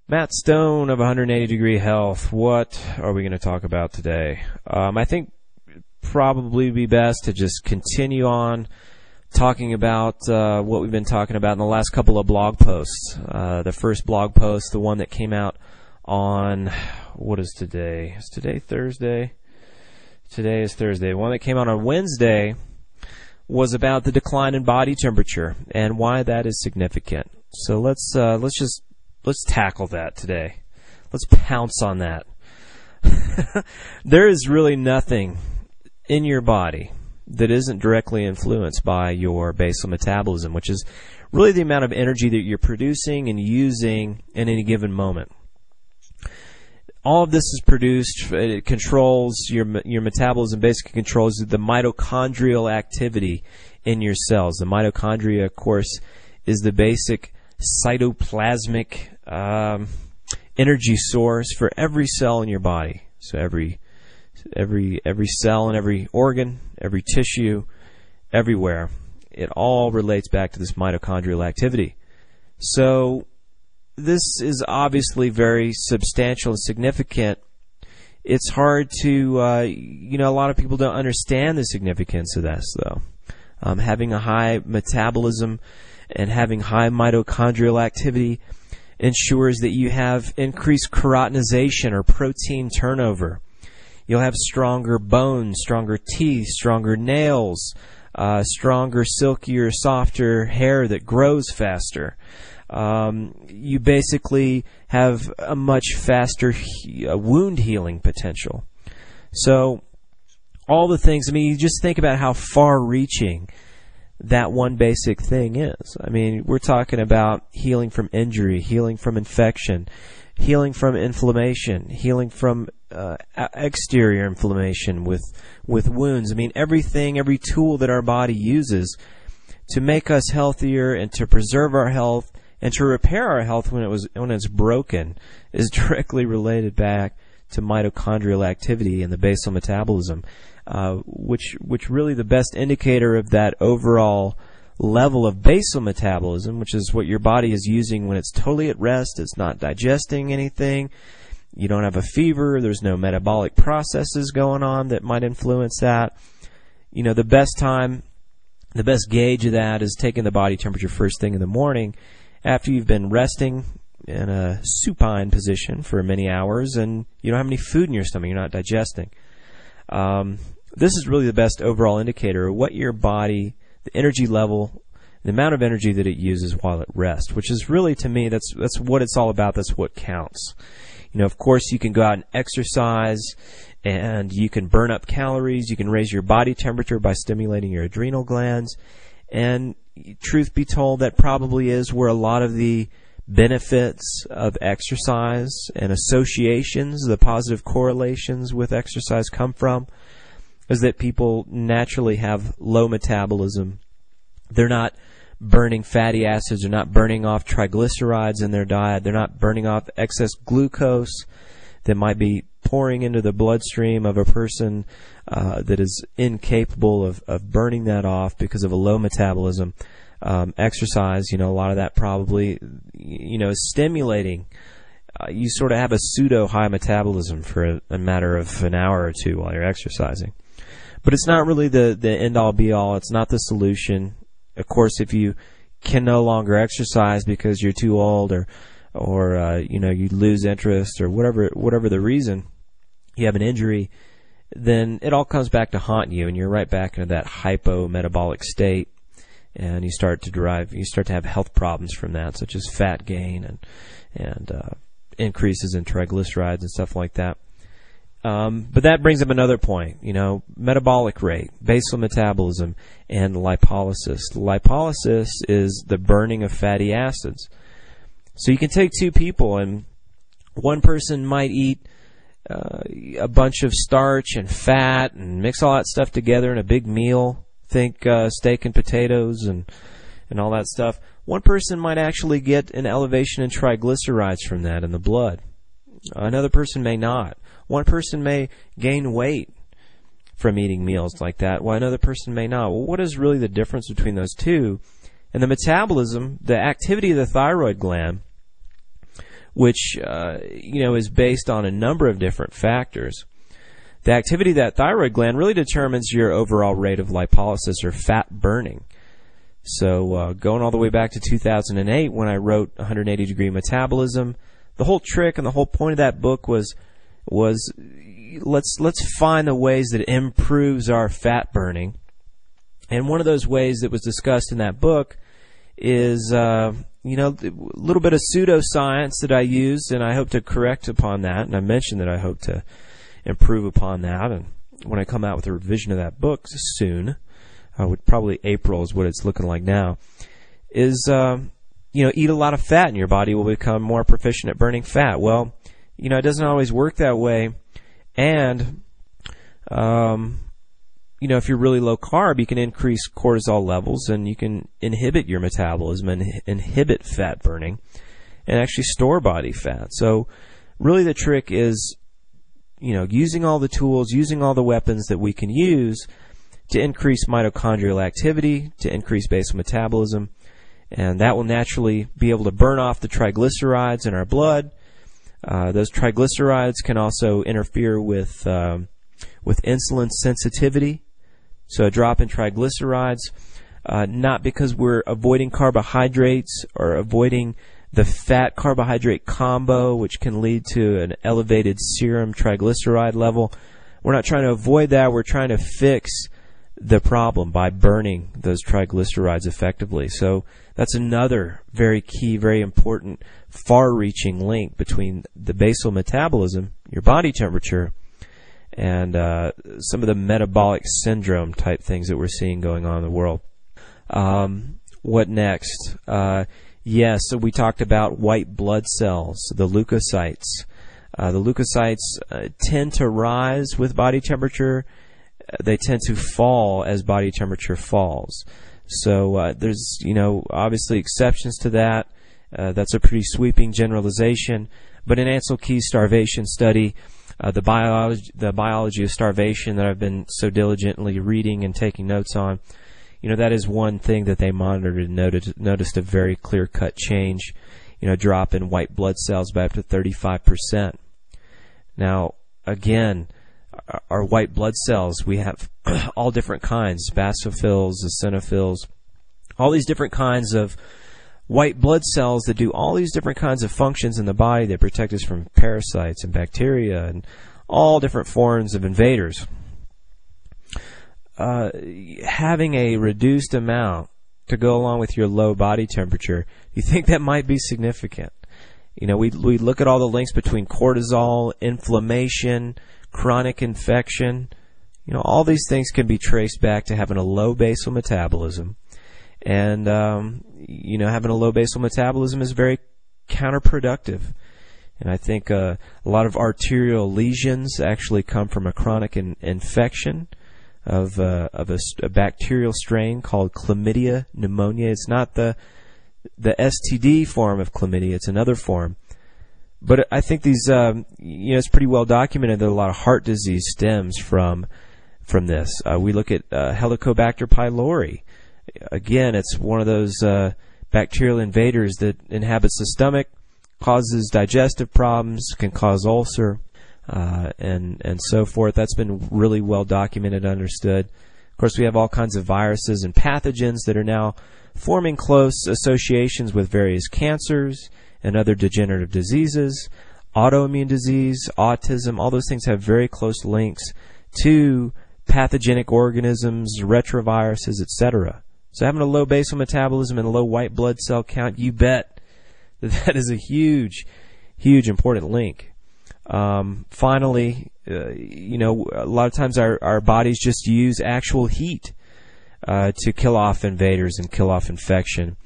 Matt Stone of 180 Degree Health. What are we going to talk about today? I think probably be best to just continue on talking about what we've been talking about in the last couple of blog posts. The first blog post, the one that came out on, what is today? Is today Thursday? Today is Thursday. The one that came out on Wednesday was about the decline in body temperature and why that is significant. So let's tackle that today. Let's pounce on that. There is really nothing in your body that isn't directly influenced by your basal metabolism, which is really the amount of energy that you're producing and using in any given moment. All of this is produced, it controls your metabolism, basically controls the mitochondrial activity in your cells. The mitochondria, of course, is the basic cytoplasmic energy source for every cell in your body. So every cell in every organ, every tissue, everywhere, it all relates back to this mitochondrial activity. So this is obviously very substantial and significant. It's hard to, a lot of people don't understand the significance of this, though. Having a high metabolism and having high mitochondrial activity ensures that you have increased keratinization or protein turnover. You'll have stronger bones, stronger teeth, stronger nails, stronger, silkier, softer hair that grows faster. You basically have a much faster wound healing potential. So all the things, you just think about how far-reaching that one basic thing is. We're talking about healing from injury, healing from infection, healing from inflammation, healing from exterior inflammation with wounds. Everything, every tool that our body uses to make us healthier and to preserve our health and to repair our health when it's broken is directly related back to mitochondrial activity and the basal metabolism, which really the best indicator of that overall level of basal metabolism, which is what your body is using when it's totally at rest, it's not digesting anything, you don't have a fever, there's no metabolic processes going on that might influence that. The best gauge of that is taking the body temperature first thing in the morning after you've been resting in a supine position for many hours and you don't have any food in your stomach, you're not digesting. This is really the best overall indicator of what your body, the energy level, the amount of energy that it uses while at rest, which is really, to me, that's what it's all about. That's what counts. Of course, you can go out and exercise, and you can burn up calories. You can raise your body temperature by stimulating your adrenal glands. And truth be told, that probably is where a lot of the benefits of exercise and associations, the positive correlations with exercise come from, is that people naturally have low metabolism. They're not burning fatty acids. They're not burning off triglycerides in their diet. They're not burning off excess glucose that might be pouring into the bloodstream of a person that is incapable of burning that off because of a low metabolism. Exercise, a lot of that probably, is stimulating. You sort of have a pseudo-high metabolism for a matter of an hour or two while you're exercising. But it's not really the end-all, be-all. It's not the solution. Of course, if you can no longer exercise because you're too old or you lose interest or whatever the reason, you have an injury, then it all comes back to haunt you, and you're right back into that hypometabolic state, and you start to have health problems from that, such as fat gain and increases in triglycerides and stuff like that. But that brings up another point, metabolic rate, basal metabolism, and lipolysis. Lipolysis is the burning of fatty acids. So you can take two people, and one person might eat a bunch of starch and fat and mix all that stuff together in a big meal. Think steak and potatoes and all that stuff. One person might actually get an elevation in triglycerides from that in the blood. Another person may not. One person may gain weight from eating meals like that, while another person may not. Well, what is really the difference between those two? And the metabolism, the activity of the thyroid gland, which is based on a number of different factors. The activity of that thyroid gland really determines your overall rate of lipolysis or fat burning. So going all the way back to 2008 when I wrote 180 Degree Metabolism, the whole trick and the whole point of that book was let's find the ways that it improves our fat burning. And one of those ways that was discussed in that book is a little bit of pseudoscience that I used, and I hope to correct upon that. And I mentioned that I hope to improve upon that. And when I come out with a revision of that book soon, probably April is what it's looking like now, is eat a lot of fat and your body will become more proficient at burning fat. Well, it doesn't always work that way. And if you're really low carb, you can increase cortisol levels and you can inhibit your metabolism and inhibit fat burning and actually store body fat. So really the trick is, using all the tools, using all the weapons that we can use to increase mitochondrial activity, to increase basal metabolism, and that will naturally be able to burn off the triglycerides in our blood. Those triglycerides can also interfere with insulin sensitivity. So a drop in triglycerides, not because we're avoiding carbohydrates or avoiding the fat-carbohydrate combo, which can lead to an elevated serum triglyceride level. We're not trying to avoid that. We're trying to fix the problem by burning those triglycerides effectively. So that's another very key, very important, far-reaching link between the basal metabolism, your body temperature, and some of the metabolic syndrome type things that we're seeing going on in the world. What next? Yes, so we talked about white blood cells, the leukocytes. The leukocytes tend to rise with body temperature. They tend to fall as body temperature falls. So there's, obviously exceptions to that. That's a pretty sweeping generalization. But in Ansel Keys' starvation study, the biology of starvation that I've been so diligently reading and taking notes on, that is one thing that they monitored and noticed a very clear-cut change, drop in white blood cells by up to 35%. Now, again, our white blood cells, we have all different kinds, basophils, eosinophils, all these different kinds of white blood cells that do all these different kinds of functions in the body. They protect us from parasites and bacteria and all different forms of invaders. Having a reduced amount to go along with your low body temperature, you think that might be significant? We look at all the links between cortisol, inflammation, chronic infection. All these things can be traced back to having a low basal metabolism. And, having a low basal metabolism is very counterproductive. And I think a lot of arterial lesions actually come from a chronic infection of a bacterial strain called chlamydia pneumonia. It's not the STD form of chlamydia. It's another form. But I think these, it's pretty well documented that a lot of heart disease stems from this. We look at Helicobacter pylori. Again, it's one of those bacterial invaders that inhabits the stomach, causes digestive problems, can cause ulcer, and so forth. That's been really well documented, understood. Of course, we have all kinds of viruses and pathogens that are now forming close associations with various cancers and other degenerative diseases, autoimmune disease, autism. All those things have very close links to pathogenic organisms, retroviruses, etc. So having a low basal metabolism and a low white blood cell count, you bet that is a huge, huge important link. Finally, a lot of times our bodies just use actual heat to kill off invaders and kill off infection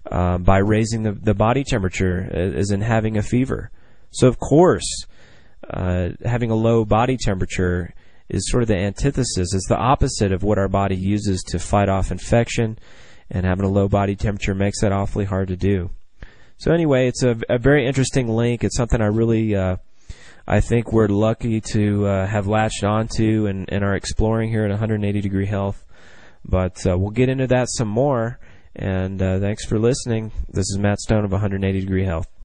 by raising the body temperature, as in having a fever. So of course, having a low body temperature is sort of the antithesis. It's the opposite of what our body uses to fight off infection, and having a low body temperature makes that awfully hard to do. So anyway, it's a very interesting link. It's something I really, I think we're lucky to have latched onto and are exploring here at 180 Degree Health. But we'll get into that some more. And thanks for listening. This is Matt Stone of 180 Degree Health.